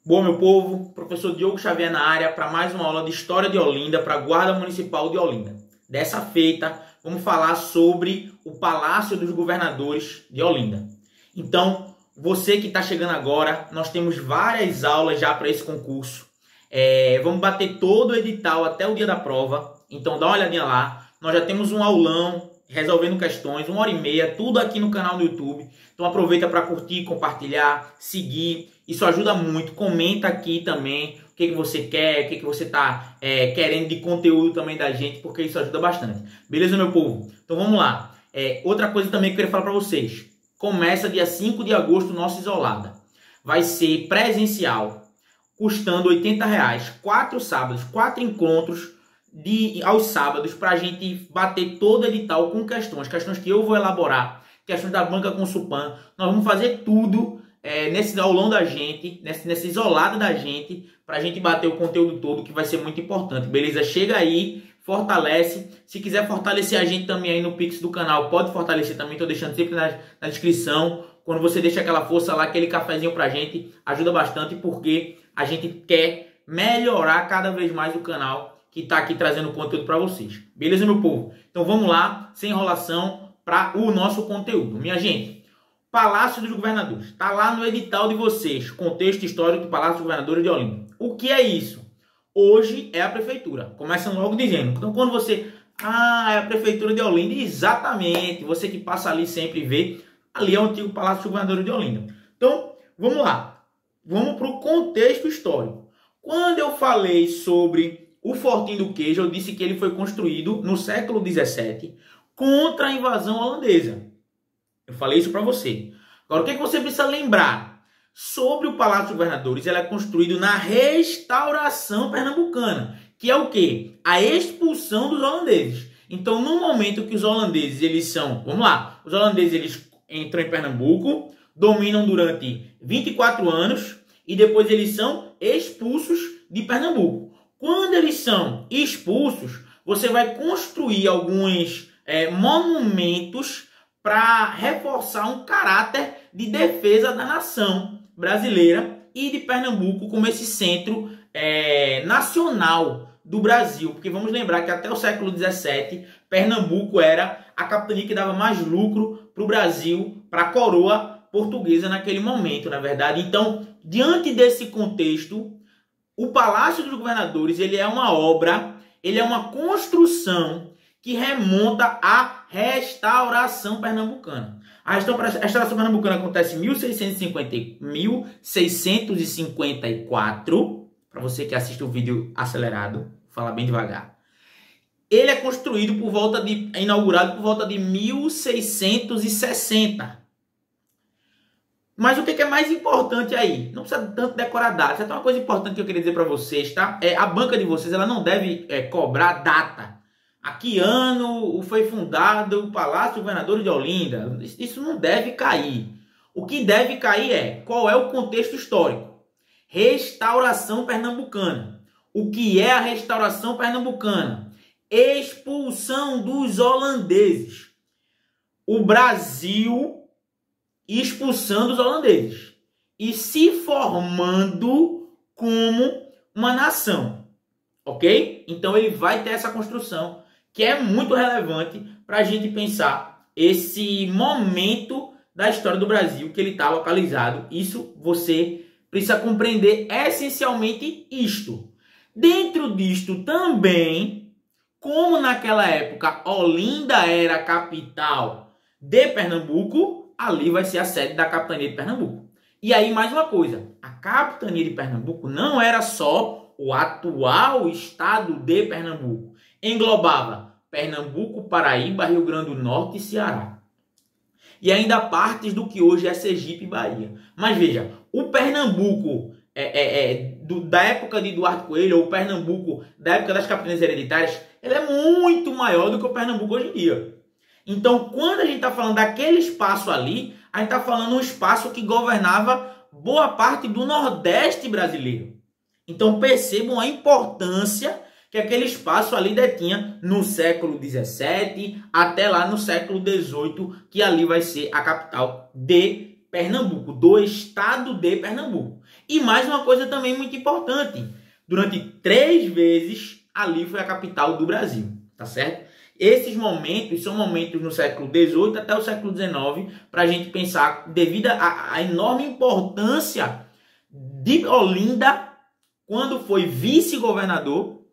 Boa, meu povo, professor Diogo Xavier na área para mais uma aula de História de Olinda para a Guarda Municipal de Olinda. Dessa feita, vamos falar sobre o Palácio dos Governadores de Olinda. Então, você que está chegando agora, nós temos várias aulas já para esse concurso. Vamos bater todo o edital até o dia da prova, então dá uma olhadinha lá. Nós já temos um aulão resolvendo questões, 1h30, tudo aqui no canal do YouTube. Então aproveita para curtir, compartilhar, seguir. Isso ajuda muito. Comenta aqui também o que você quer, o que você está querendo de conteúdo também da gente, porque isso ajuda bastante. Beleza, meu povo? Então vamos lá. Outra coisa também que eu queria falar para vocês. Começa dia 5 de agosto o nosso Isolada. Vai ser presencial, custando R$80. 4 sábados, 4 encontros aos sábados para a gente bater todo o edital com questões que eu vou elaborar, questões da banca com Supan. Nós vamos fazer tudo nesse aulão da gente, nesse isolado da gente, para a gente bater o conteúdo todo, que vai ser muito importante, beleza? Chega aí, fortalece. Se quiser fortalecer a gente também aí no Pix do canal, pode fortalecer também, estou deixando sempre na descrição. Quando você deixa aquela força lá, aquele cafezinho pra gente, ajuda bastante, porque a gente quer melhorar cada vez mais o canal que está aqui trazendo conteúdo para vocês. Beleza, meu povo? Então vamos lá, sem enrolação, para o nosso conteúdo. Minha gente, Palácio dos Governadores. Está lá no edital de vocês, contexto histórico do Palácio dos Governadores de Olinda. O que é isso? Hoje é a prefeitura. Começando logo dizendo. Então quando você... é a prefeitura de Olinda. Exatamente. Você que passa ali sempre e vê. Ali é o antigo Palácio dos Governadores de Olinda. Então, vamos lá. Vamos para o contexto histórico. Quando eu falei sobre o Fortim do Queijo, eu disse que ele foi construído no século XVII contra a invasão holandesa. Eu falei isso para você. Agora, o que você precisa lembrar? Sobre o Palácio dos Governadores, ele é construído na restauração pernambucana, que é o quê? A expulsão dos holandeses. Então, no momento que os holandeses, eles são... Vamos lá. Os holandeses, eles entram em Pernambuco, dominam durante 24 anos e depois eles são expulsos de Pernambuco. Quando eles são expulsos, você vai construir alguns monumentos para reforçar um caráter de defesa da nação brasileira e de Pernambuco como esse centro nacional do Brasil. Porque vamos lembrar que até o século XVII, Pernambuco era a capitania que dava mais lucro para o Brasil, para a coroa portuguesa naquele momento, na verdade. Então, diante desse contexto, o Palácio dos Governadores, ele é uma obra, ele é uma construção que remonta à restauração pernambucana. A restauração pernambucana acontece em 1654, para você que assiste o vídeo acelerado, vou falar bem devagar. Ele é construído inaugurado por volta de 1660. Mas o que é mais importante aí? Não precisa tanto decorar datas. Tem uma coisa importante que eu queria dizer para vocês, tá? A banca de vocês, ela não deve cobrar data. A que ano foi fundado o Palácio dos Governadores de Olinda? Isso não deve cair. O que deve cair é qual é o contexto histórico. Restauração pernambucana. O que é a restauração pernambucana? Expulsão dos holandeses. O Brasil expulsando os holandeses e se formando como uma nação, ok? Então ele vai ter essa construção que é muito relevante para a gente pensar esse momento da história do Brasil que ele está localizado. Isso você precisa compreender essencialmente isto. Dentro disto também, como naquela época Olinda era a capital de Pernambuco, ali vai ser a sede da capitania de Pernambuco. E aí, mais uma coisa. A capitania de Pernambuco não era só o atual estado de Pernambuco. Englobava Pernambuco, Paraíba, Rio Grande do Norte e Ceará. E ainda partes do que hoje é Sergipe e Bahia. Mas veja, o Pernambuco da época de Eduardo Coelho, ou o Pernambuco da época das capitanias hereditárias, ele é muito maior do que o Pernambuco hoje em dia. Então, quando a gente está falando daquele espaço ali, a gente está falando um espaço que governava boa parte do Nordeste brasileiro. Então, percebam a importância que aquele espaço ali detinha no século XVII até lá no século XVIII, que ali vai ser a capital de Pernambuco, do estado de Pernambuco. E mais uma coisa também muito importante, durante 3 vezes ali foi a capital do Brasil, tá certo? Esses momentos são momentos no século XVIII até o século XIX, para a gente pensar, devido à enorme importância de Olinda, quando foi vice-governador,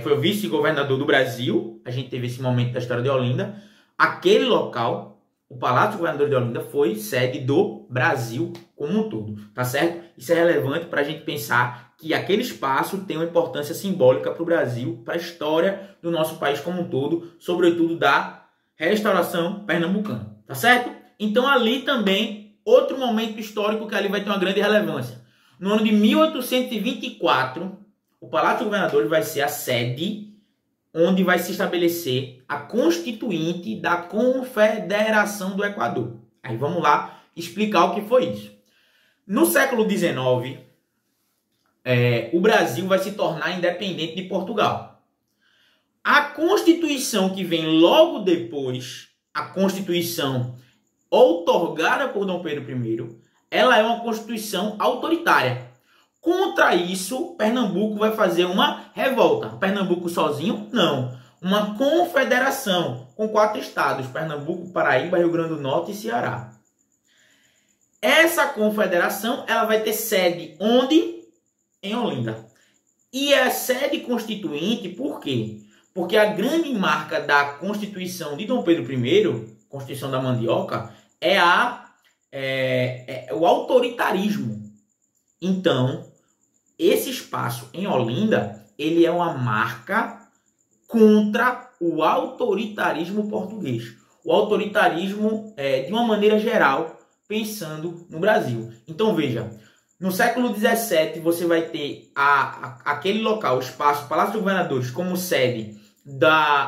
foi o vice-governador do Brasil, a gente teve esse momento da história de Olinda, aquele local, o Palácio do Governador de Olinda, foi sede do Brasil como um todo, tá certo? Isso é relevante para a gente pensar que aquele espaço tem uma importância simbólica para o Brasil, para a história do nosso país como um todo, sobretudo da restauração pernambucana, tá certo? Então ali também, outro momento histórico que ali vai ter uma grande relevância. No ano de 1824, o Palácio do Governador vai ser a sede onde vai se estabelecer a Constituinte da Confederação do Equador. Aí vamos lá explicar o que foi isso. No século XIX, o Brasil vai se tornar independente de Portugal. A Constituição que vem logo depois, a Constituição outorgada por Dom Pedro I, ela é uma Constituição autoritária. Contra isso, Pernambuco vai fazer uma revolta. Pernambuco sozinho? Não. Uma confederação com 4 estados, Pernambuco, Paraíba, Rio Grande do Norte e Ceará. Essa confederação ela vai ter sede onde? Em Olinda. E é sede constituinte por quê? Porque a grande marca da Constituição de Dom Pedro I, Constituição da Mandioca, é o autoritarismo. Então, esse espaço em Olinda, ele é uma marca contra o autoritarismo português. O autoritarismo, de uma maneira geral, pensando no Brasil. Então, veja, no século XVII, você vai ter aquele local, o espaço Palácio dos Governadores, como sede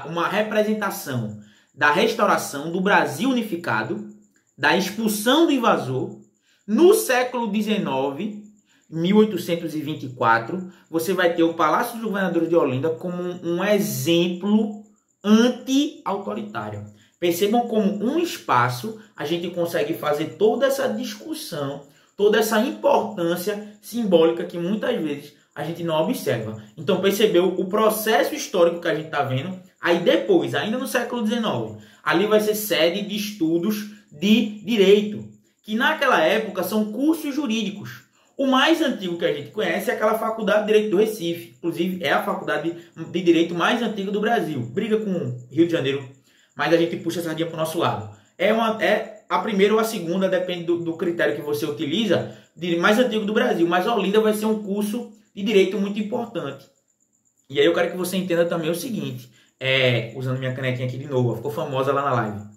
uma representação da restauração do Brasil unificado, da expulsão do invasor. No século XIX, 1824, você vai ter o Palácio dos Governadores de Olinda como um exemplo anti-autoritário. Percebam como um espaço a gente consegue fazer toda essa discussão, toda essa importância simbólica que muitas vezes a gente não observa. Então percebeu o processo histórico que a gente está vendo. Aí depois, ainda no século XIX, ali vai ser sede de estudos de direito, que naquela época são cursos jurídicos. O mais antigo que a gente conhece é aquela Faculdade de Direito do Recife. Inclusive, é a faculdade de Direito mais antiga do Brasil. Briga com o Rio de Janeiro, mas a gente puxa a sardinha para o nosso lado. É a primeira ou a segunda, depende do critério que você utiliza, de mais antigo do Brasil. Mas a Olinda vai ser um curso de Direito muito importante. E aí eu quero que você entenda também o seguinte, usando minha canetinha aqui de novo, ficou famosa lá na live.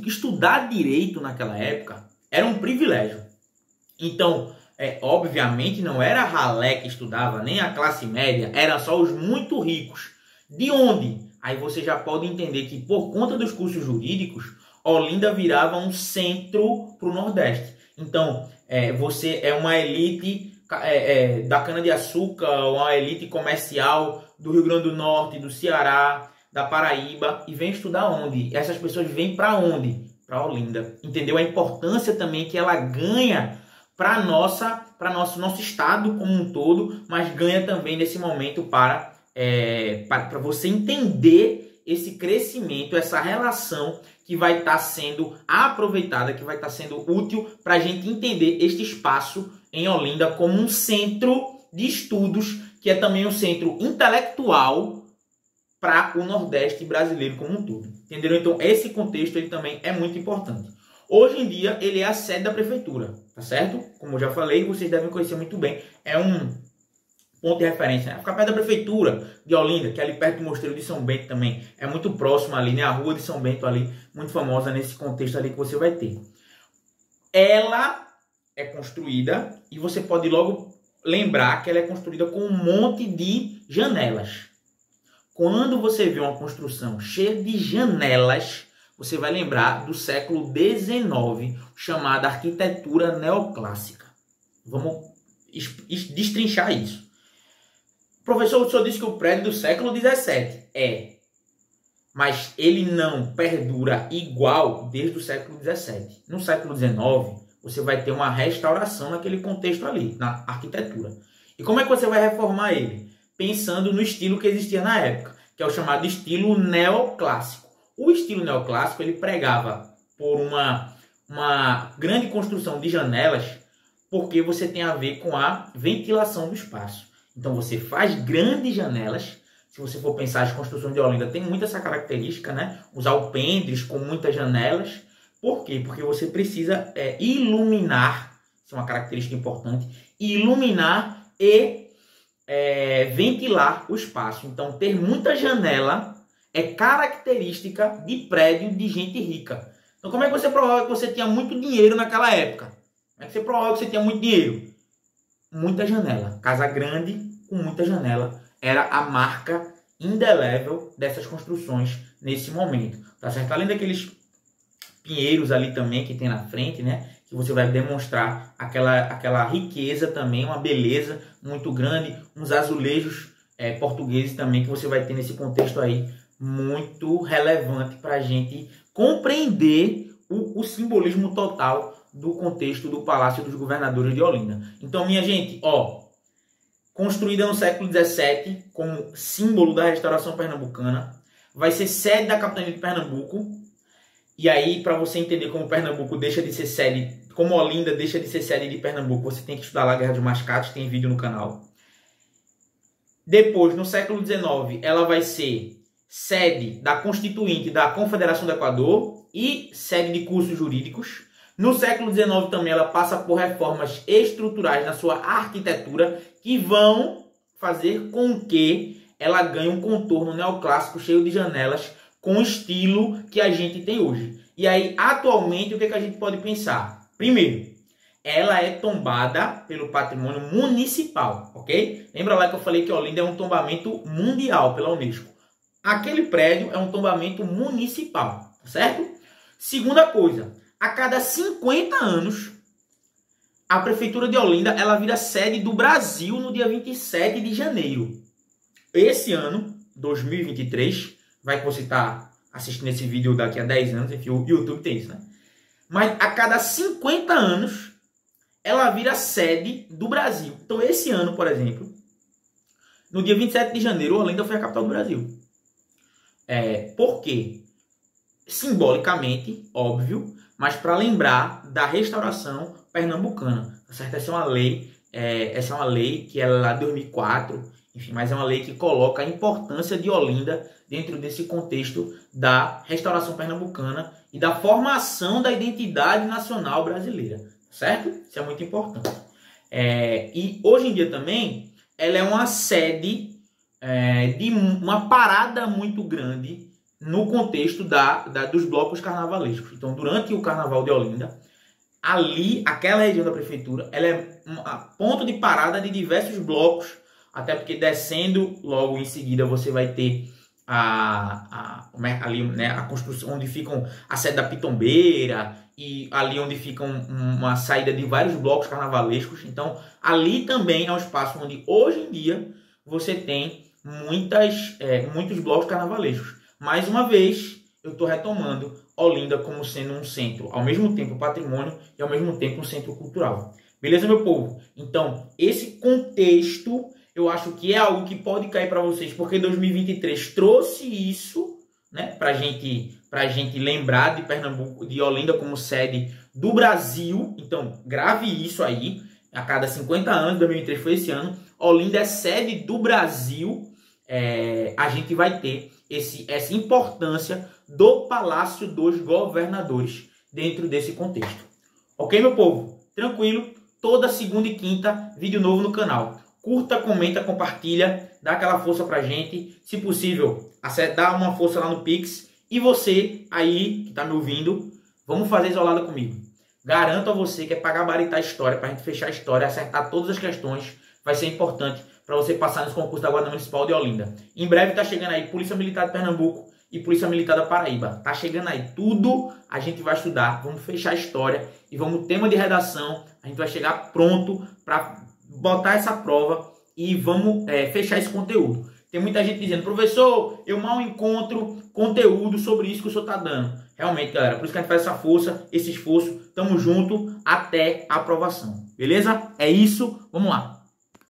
Estudar direito naquela época era um privilégio. Então, obviamente, não era a ralé que estudava, nem a classe média, eram só os muito ricos. De onde? Aí você já pode entender que, por conta dos cursos jurídicos, Olinda virava um centro para o Nordeste. Então, você é uma elite da cana-de-açúcar, uma elite comercial do Rio Grande do Norte, do Ceará, da Paraíba, e vem estudar onde? Essas pessoas vêm para onde? Para Olinda. Entendeu? A importância também que ela ganha para nosso estado como um todo, mas ganha também nesse momento para você entender esse crescimento, essa relação que vai estar sendo aproveitada, que vai estar sendo útil para a gente entender este espaço em Olinda como um centro de estudos, que é também um centro intelectual para o Nordeste brasileiro como um todo. Entenderam? Então, esse contexto ele também é muito importante. Hoje em dia, ele é a sede da prefeitura, tá certo? Como eu já falei, vocês devem conhecer muito bem. É um ponto de referência, né? Fica perto da prefeitura de Olinda, que é ali perto do Mosteiro de São Bento também. É muito próximo ali, né? A rua de São Bento ali, muito famosa nesse contexto ali que você vai ter. Ela é construída, e você pode logo lembrar que ela é construída com um monte de janelas. Quando você vê uma construção cheia de janelas, você vai lembrar do século XIX, chamada arquitetura neoclássica. Vamos destrinchar isso. Professor, o senhor disse que o prédio do século XVII mas ele não perdura igual desde o século XVII. No século XIX, você vai ter uma restauração naquele contexto ali, na arquitetura. E como é que você vai reformar ele? Pensando no estilo que existia na época, que é o chamado estilo neoclássico. O estilo neoclássico, ele pregava por uma grande construção de janelas, porque você tem a ver com a ventilação do espaço. Então você faz grandes janelas. Se você for pensar, as construções de Olinda tem muito essa característica, né? Os alpendres com muitas janelas. Por quê? Porque você precisa iluminar, isso é uma característica importante, iluminar e ventilar o espaço. Então, ter muita janela é característica de prédio de gente rica. Então, como é que você prova que você tinha muito dinheiro naquela época? Como é que você prova que você tinha muito dinheiro? Muita janela. Casa grande com muita janela era a marca indelével dessas construções nesse momento. Tá certo? Além daqueles pinheiros ali também que tem na frente, né? Que você vai demonstrar aquela riqueza também, uma beleza muito grande, uns azulejos portugueses também que você vai ter nesse contexto aí, muito relevante para a gente compreender o simbolismo total do contexto do Palácio dos Governadores de Olinda. Então, minha gente, construída no século XVII como símbolo da restauração pernambucana, vai ser sede da capitania de Pernambuco. E aí, para você entender como Pernambuco deixa de ser sede, como Olinda deixa de ser sede de Pernambuco, você tem que estudar lá a Guerra dos Mascates, tem vídeo no canal. Depois, no século XIX, ela vai ser sede da Constituinte da Confederação do Equador e sede de cursos jurídicos. No século XIX também ela passa por reformas estruturais na sua arquitetura que vão fazer com que ela ganhe um contorno neoclássico cheio de janelas com o estilo que a gente tem hoje. E aí, atualmente, o que a gente pode pensar? Primeiro, ela é tombada pelo patrimônio municipal, ok? Lembra lá que eu falei que Olinda é um tombamento mundial pela Unesco. Aquele prédio é um tombamento municipal, certo? Segunda coisa, a cada 50 anos, a Prefeitura de Olinda ela vira sede do Brasil no dia 27 de janeiro. Esse ano, 2023, vai que você está assistindo esse vídeo daqui a 10 anos, enfim, o YouTube tem isso, né? Mas a cada 50 anos, ela vira sede do Brasil. Então, esse ano, por exemplo, no dia 27 de janeiro, Olinda foi a capital do Brasil. Por quê? Simbolicamente, óbvio, mas para lembrar da restauração pernambucana. Certo? Essa é uma lei que é lá de 2004, enfim, mas é uma lei que coloca a importância de Olinda dentro desse contexto da restauração pernambucana e da formação da identidade nacional brasileira, certo? Isso é muito importante. E hoje em dia também, ela é uma sede de uma parada muito grande no contexto dos blocos carnavalescos. Então, durante o Carnaval de Olinda, ali, aquela região da prefeitura, ela é um ponto de parada de diversos blocos, até porque descendo logo em seguida você vai ter ali, né, a construção onde ficam a sede da Pitombeira e ali onde fica uma saída de vários blocos carnavalescos. Então, ali também é um espaço onde hoje em dia você tem muitos blocos carnavalescos. Mais uma vez, eu estou retomando Olinda como sendo um centro, ao mesmo tempo patrimônio e ao mesmo tempo um centro cultural. Beleza, meu povo? Então, esse contexto eu acho que é algo que pode cair para vocês, porque 2023 trouxe isso, né, para gente lembrar de Pernambuco, de Olinda como sede do Brasil. Então, grave isso aí. A cada 50 anos, 2023 foi esse ano, Olinda é sede do Brasil. A gente vai ter essa importância do Palácio dos Governadores dentro desse contexto. Ok, meu povo? Tranquilo? Toda segunda e quinta, vídeo novo no canal. Curta, comenta, compartilha, dá aquela força pra gente. Se possível, dá uma força lá no Pix. E você aí, que tá me ouvindo, vamos fazer isolada comigo. Garanto a você que é para gabaritar a história, pra gente fechar a história, acertar todas as questões. Vai ser importante para você passar nos concursos da Guarda Municipal de Olinda. Em breve tá chegando aí Polícia Militar de Pernambuco e Polícia Militar da Paraíba. Tá chegando aí tudo, a gente vai estudar, vamos fechar a história e vamos tema de redação, a gente vai chegar pronto para botar essa prova e vamos fechar esse conteúdo. Tem muita gente dizendo, professor, eu mal encontro conteúdo sobre isso que o senhor está dando. Realmente, galera, por isso que a gente faz essa força, esse esforço. Tamo junto até a aprovação. Beleza? É isso. Vamos lá.